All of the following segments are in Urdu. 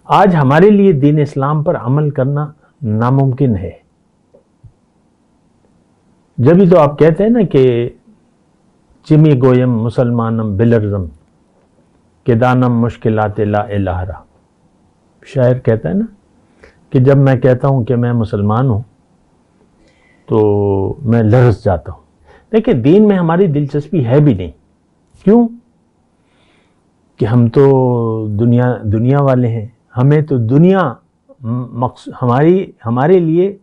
آج ہمارے لیے دین اسلام پر عمل کرنا ناممکن ہے. جبھی تو آپ کہتے ہیں نا کہ چمی گویم مسلمانم بلرزم کہ دانم مشکلات لا الہ را. شاعر کہتا ہے نا کہ جب میں کہتا ہوں کہ میں مسلمان ہوں تو میں لرز جاتا ہوں. دیکھیں دین میں ہماری دلچسپی ہے بھی نہیں. کیوں؟ کہ ہم تو دنیا والے ہیں. ہمیں تو دنیا ہمارے لیے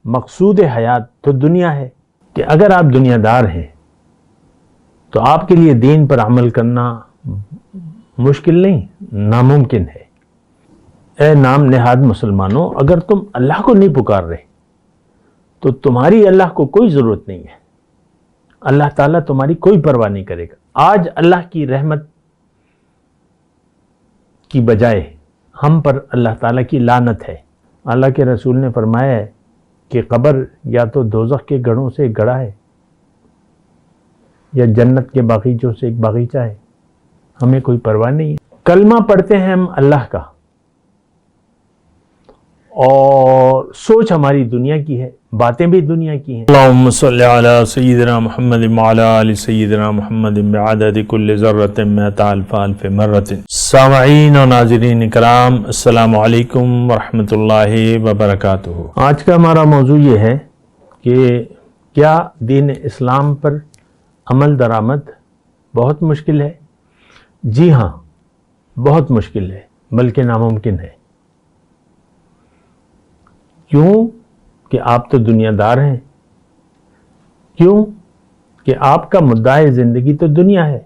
مقصود حیات تو دنیا ہے. کہ اگر آپ دنیا دار ہیں تو آپ کے لیے دین پر عمل کرنا مشکل نہیں، ناممکن ہے. اے نام نہاد مسلمانوں، اگر تم اللہ کو نہیں پکار رہے تو تمہاری اللہ کو کوئی ضرورت نہیں ہے. اللہ تعالیٰ تمہاری کوئی پرواہ نہیں کرے گا. آج اللہ کی رحمت کی بجائے ہم پر اللہ تعالیٰ کی لعنت ہے. اللہ کے رسول نے فرمایا ہے کہ قبر یا تو دوزخ کے گڑھوں سے ایک گڑھا ہے یا جنت کے باغیچوں سے ایک باغیچہ ہے. ہمیں کوئی پرواہ نہیں ہے. کلمہ پڑھتے ہیں ہم اللہ کا اور سوچ ہماری دنیا کی ہے، باتیں بھی دنیا کی ہیں. اللہم صلی علی سیدنا محمد وعلی آل سیدنا محمد بعدد کل ذرۃ مئۃ الف الف مرۃ. سامعین و ناظرین اکرام، السلام علیکم ورحمۃ اللہ وبرکاتہ. آج کا ہمارا موضوع یہ ہے کہ کیا دین اسلام پر عمل درآمد بہت مشکل ہے؟ جی ہاں، بہت مشکل ہے، بلکہ ناممکن ہے. کیوں؟ کہ آپ تو دنیا دار ہیں. کیوں؟ کہ آپ کا مدعا زندگی تو دنیا ہے.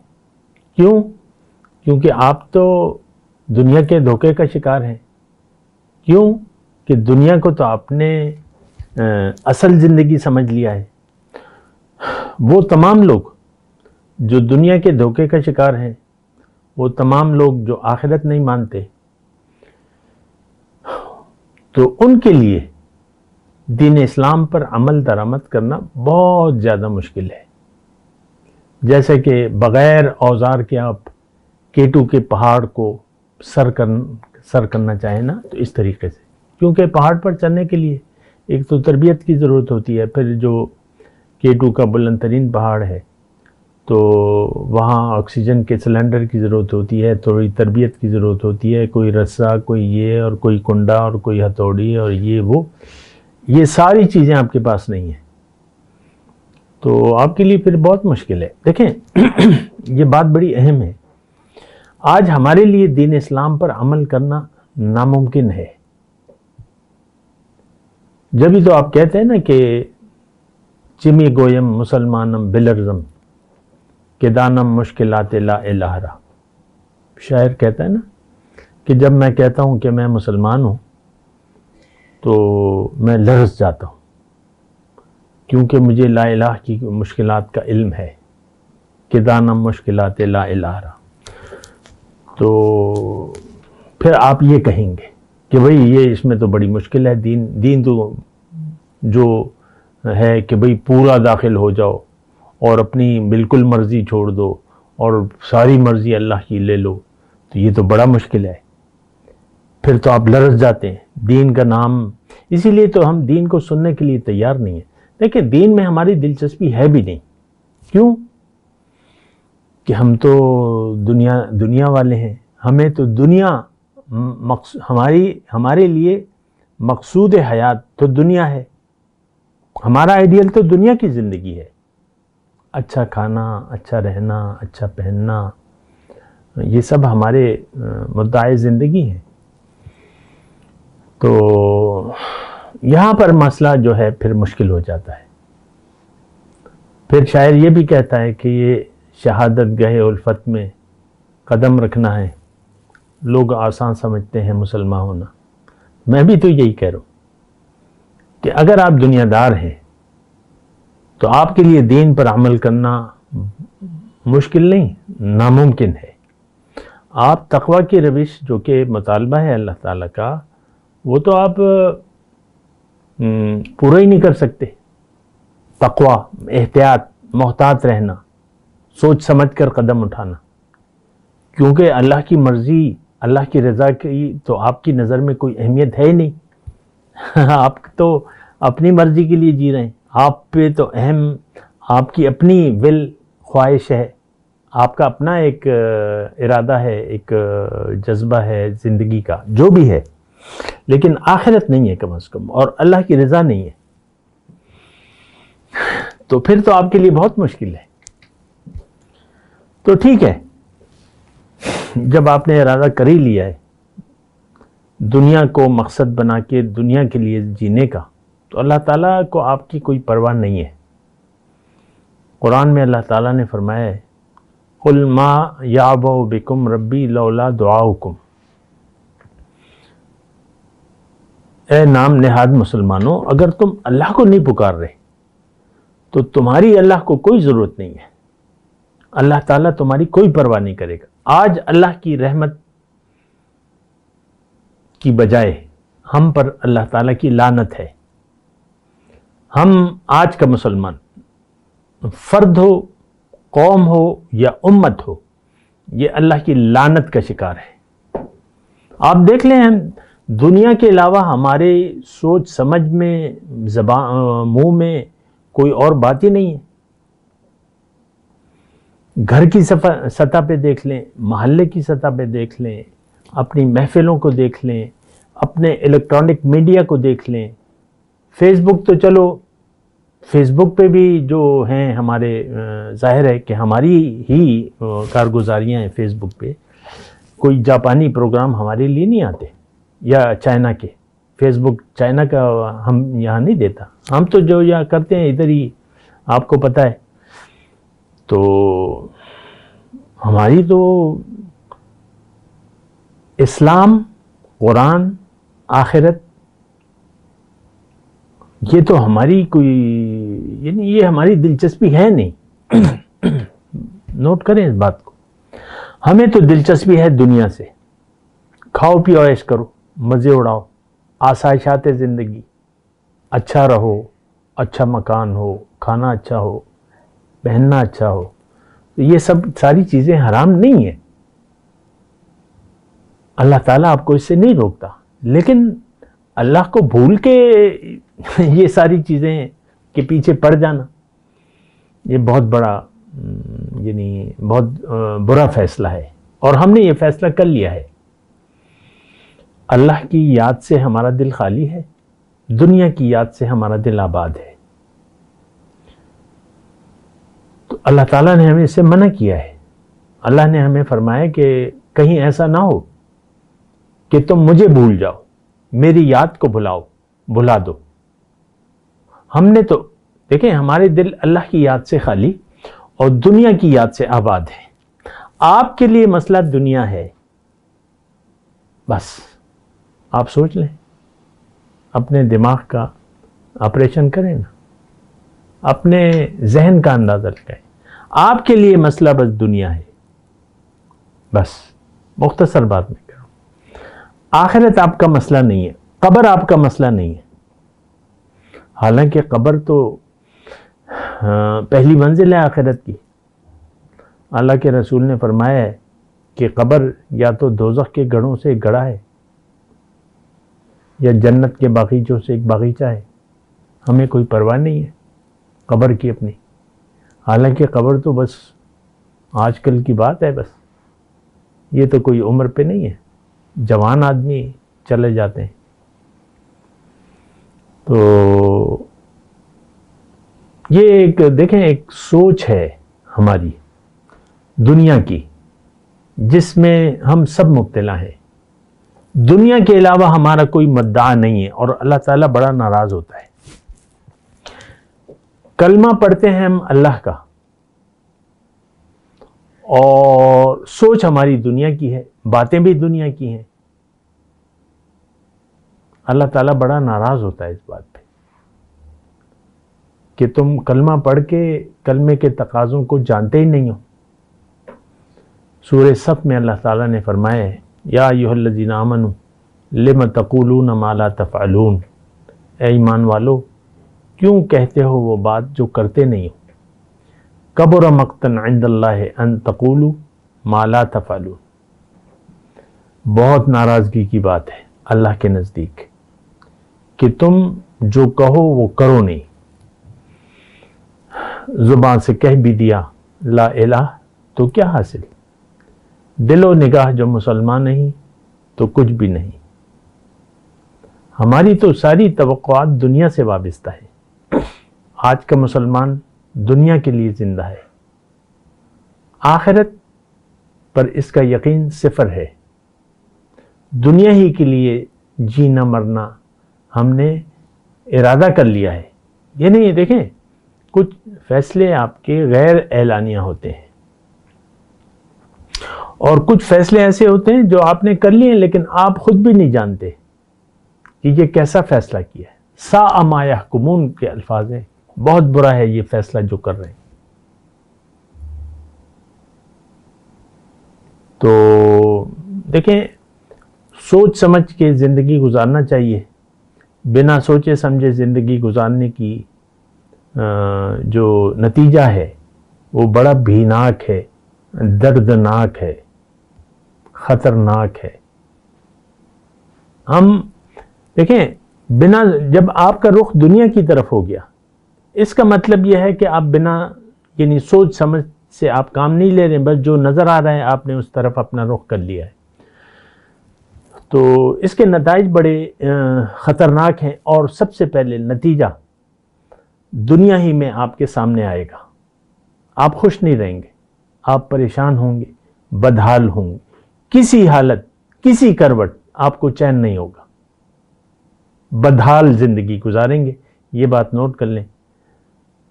کیوں؟ کیونکہ آپ تو دنیا کے دھوکے کا شکار ہیں. کیوں؟ کہ دنیا کو تو آپ نے اصل زندگی سمجھ لیا ہے. وہ تمام لوگ جو دنیا کے دھوکے کا شکار ہیں، وہ تمام لوگ جو آخرت نہیں مانتے، تو ان کے لیے دین اسلام پر عمل درآمد کرنا بہت زیادہ مشکل ہے. جیسے کہ بغیر اوزار کے آپ کیٹو کے پہاڑ کو سر کرنا چاہیں نا، تو اس طریقے سے. کیونکہ پہاڑ پر چڑھنے کے لیے ایک تو تربیت کی ضرورت ہوتی ہے. پھر جو کیٹو کا بلند ترین پہاڑ ہے تو وہاں آکسیجن کے سلنڈر کی ضرورت ہوتی ہے، تھوڑی تربیت کی ضرورت ہوتی ہے. کوئی رسہ، کوئی یہ، اور کوئی کنڈا، اور کوئی ہتھوڑی، اور یہ ساری چیزیں آپ کے پاس نہیں ہیں. تو آپ کے لیے پھر بہت مشکل ہے. دیکھیں یہ بات بڑی اہم ہے. آج ہمارے لیے دین اسلام پر عمل کرنا ناممکن ہے. جبھی تو آپ کہتے ہیں نا کہ چمی گویم مسلمانم بلرزم کہ دانم مشکلات لا الہ را. شاعر کہتا ہے نا کہ جب میں کہتا ہوں کہ میں مسلمان ہوں تو میں لرز جاتا ہوں، کیونکہ مجھے لا الہ کی مشکلات کا علم ہے. کہ دانم مشکلات لا الہ را. تو پھر آپ یہ کہیں گے کہ بھئی یہ اس میں تو بڑی مشکل ہے. دین تو جو ہے کہ بھئی پورا داخل ہو جاؤ اور اپنی بالکل مرضی چھوڑ دو اور ساری مرضی اللہ کی لے لو، تو یہ تو بڑا مشکل ہے. پھر تو آپ لرز جاتے ہیں. دین کا نام، اسی لیے تو ہم دین کو سننے کے لیے تیار نہیں ہیں. دیکھیں دین میں ہماری دلچسپی ہے بھی نہیں. کیوں؟ کہ ہم تو دنیا والے ہیں. ہمیں تو دنیا ہمارے لیے مقصود حیات تو دنیا ہے. ہمارا آئیڈیل تو دنیا کی زندگی ہے. اچھا کھانا، اچھا رہنا، اچھا پہننا، یہ سب ہمارے مدعا زندگی ہیں. تو یہاں پر مسئلہ جو ہے پھر مشکل ہو جاتا ہے. پھر شاعر یہ بھی کہتا ہے کہ یہ شہادت گہے الفت میں قدم رکھنا ہے. لوگ آسان سمجھتے ہیں مسلمان ہونا. میں بھی تو یہی کہہ رہا ہوں کہ اگر آپ دنیا دار ہیں تو آپ کے لیے دین پر عمل کرنا مشکل نہیں، ناممکن ہے. آپ تقوی کی روش جو کہ مطالبہ ہے اللہ تعالیٰ کا، وہ تو آپ پورا ہی نہیں کر سکتے. تقوی، احتیاط، محتاط رہنا، سوچ سمجھ کر قدم اٹھانا. کیونکہ اللہ کی مرضی اللہ کی رضا کی تو آپ کی نظر میں کوئی اہمیت ہے ہی نہیں. آپ تو اپنی مرضی کے لیے جی رہے ہیں. آپ پہ تو اہم آپ کی اپنی ول خواہش ہے, آپ کا اپنا ایک ارادہ ہے, ایک جذبہ ہے زندگی کا, جو بھی ہے, لیکن آخرت نہیں ہے کم از کم, اور اللہ کی رضا نہیں ہے. تو پھر تو آپ کے لیے بہت مشکل ہے. تو ٹھیک ہے, جب آپ نے ارادہ کر ہی لیا ہے دنیا کو مقصد بنا کے دنیا کے لیے جینے کا, تو اللہ تعالیٰ کو آپ کی کوئی پرواہ نہیں ہے. قرآن میں اللہ تعالیٰ نے فرمایا ہے قُلْ مَا يَعْبَأُ بِكُمْ رَبِّي لَوْلَا دُعَاؤُكُمْ. اے نام نہاد مسلمانوں, اگر تم اللہ کو نہیں پکار رہے تو تمہاری اللہ کو کوئی ضرورت نہیں ہے. اللہ تعالیٰ تمہاری کوئی پرواہ نہیں کرے گا. آج اللہ کی رحمت کی بجائے ہم پر اللہ تعالیٰ کی لعنت ہے. ہم آج کا مسلمان, فرد ہو, قوم ہو یا امت ہو, یہ اللہ کی لعنت کا شکار ہے. آپ دیکھ لیں, ہم دنیا کے علاوہ ہمارے سوچ سمجھ میں, منہ میں کوئی اور بات ہی نہیں ہے. گھر کی سطح پہ دیکھ لیں, محلے کی سطح پہ دیکھ لیں, اپنی محفلوں کو دیکھ لیں, اپنے الیکٹرانک میڈیا کو دیکھ لیں. فیس بک تو چلو, فیس بک پہ بھی جو ہیں ہمارے, ظاہر ہے کہ ہماری ہی کارگزاریاں ہیں فیس بک پہ. کوئی جاپانی پروگرام ہمارے لیے نہیں آتے, یا چائنا کے. فیس بک چائنا کا ہم یہاں نہیں دیتا. ہم تو جو یہاں کرتے ہیں ادھر ہی, آپ کو پتہ ہے. تو ہماری تو اسلام, قرآن, آخرت, یہ تو ہماری کوئی, یعنی یہ ہماری دلچسپی ہے نہیں. نوٹ کریں اس بات کو. ہمیں تو دلچسپی ہے دنیا سے. کھاؤ پیو عیش کرو, مزے اڑاؤ, آسائشات زندگی, اچھا رہو, اچھا مکان ہو, کھانا اچھا ہو, پہننا اچھا ہو. تو یہ سب ساری چیزیں حرام نہیں ہیں, اللہ تعالیٰ آپ کو اس سے نہیں روکتا. لیکن اللہ کو بھول کے یہ ساری چیزیں کے پیچھے پڑ جانا, یہ بہت بڑا, یعنی بہت برا فیصلہ ہے. اور ہم نے یہ فیصلہ کر لیا ہے. اللہ کی یاد سے ہمارا دل خالی ہے, دنیا کی یاد سے ہمارا دل آباد ہے. تو اللہ تعالیٰ نے ہمیں اس سے منع کیا ہے. اللہ نے ہمیں فرمایا کہ کہیں ایسا نہ ہو کہ تم مجھے بھول جاؤ, میری یاد کو بھلا دو. ہم نے تو دیکھیں, ہمارے دل اللہ کی یاد سے خالی اور دنیا کی یاد سے آباد ہے. آپ کے لیے مسئلہ دنیا ہے, بس آپ سوچ لیں, اپنے دماغ کا آپریشن کریں نا, اپنے ذہن کا اندازہ لگائیں. آپ کے لیے مسئلہ بس دنیا ہے. بس مختصر بات میں کروں, آخرت آپ کا مسئلہ نہیں ہے, قبر آپ کا مسئلہ نہیں ہے. حالانکہ قبر تو پہلی منزل ہے آخرت کی. اللہ کے رسول نے فرمایا ہے کہ قبر یا تو دوزخ کے گڑھوں سے ایک گڑھا ہے, یا جنت کے باغیچوں سے ایک باغیچہ ہے. ہمیں کوئی پرواہ نہیں ہے قبر کی اپنی. حالانکہ قبر تو بس آج کل کی بات ہے, بس یہ تو کوئی عمر پہ نہیں ہے. جوان آدمی چلے جاتے ہیں. تو یہ ایک دیکھیں, ایک سوچ ہے ہماری دنیا کی, جس میں ہم سب مبتلا ہیں. دنیا کے علاوہ ہمارا کوئی مدعا نہیں ہے, اور اللہ تعالیٰ بڑا ناراض ہوتا ہے. کلمہ پڑھتے ہیں ہم اللہ کا, اور سوچ ہماری دنیا کی ہے, باتیں بھی دنیا کی ہیں. اللہ تعالیٰ بڑا ناراض ہوتا ہے اس بات پہ کہ تم کلمہ پڑھ کے کلمے کے تقاضوں کو جانتے ہی نہیں ہو. سورہ صف میں اللہ تعالیٰ نے فرمایا ہے, یا ایھا الذین آمنوا لم تقولون ما لا تفعلون. اے ایمان والو, کیوں کہتے ہو وہ بات جو کرتے نہیں ہو. کبر مقتا عند اللہ ان تقولوا ما لا تفعلون. بہت ناراضگی کی بات ہے اللہ کے نزدیک کہ تم جو کہو وہ کرو نہیں. زبان سے کہہ بھی دیا لا الہ تو کیا حاصل؟ دل و نگاہ جو مسلمان نہیں تو کچھ بھی نہیں. ہماری تو ساری توقعات دنیا سے وابستہ ہے. آج کا مسلمان دنیا کے لیے زندہ ہے، آخرت پر اس کا یقین صفر ہے. دنیا ہی کے لیے جینا مرنا ہم نے ارادہ کر لیا ہے. یہ نہیں دیکھیں، کچھ فیصلے آپ کے غیر اعلانیہ ہوتے ہیں اور کچھ فیصلے ایسے ہوتے ہیں جو آپ نے کر لیے لیکن آپ خود بھی نہیں جانتے کہ یہ کیسا فیصلہ کیا ہے. ساء ما یحکمون کے الفاظ ہیں، بہت برا ہے یہ فیصلہ جو کر رہے ہیں. تو دیکھیں، سوچ سمجھ کے زندگی گزارنا چاہیے. بنا سوچے سمجھے زندگی گزارنے کی جو نتیجہ ہے وہ بڑا بھیناک ہے، دردناک ہے، خطرناک ہے. ہم دیکھیں، جب آپ کا رخ دنیا کی طرف ہو گیا، اس کا مطلب یہ ہے کہ آپ بنا یعنی سوچ سمجھ سے آپ کام نہیں لے رہے، بس جو نظر آ رہا ہے آپ نے اس طرف اپنا رخ کر لیا ہے. تو اس کے نتائج بڑے خطرناک ہیں، اور سب سے پہلے نتیجہ دنیا ہی میں آپ کے سامنے آئے گا. آپ خوش نہیں رہیں گے، آپ پریشان ہوں گے، بدحال ہوں گے. کسی حالت، کسی کروٹ آپ کو چین نہیں ہوگا، بدحال زندگی گزاریں گے. یہ بات نوٹ کر لیں.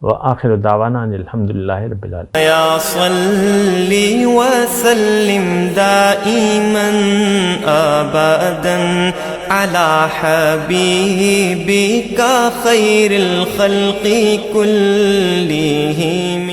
وآخر دعوانا ان الحمدللہ رب العالمین. یا صلی وسلم دائما ابدا علی حبیبک خیر الخلق کلہم.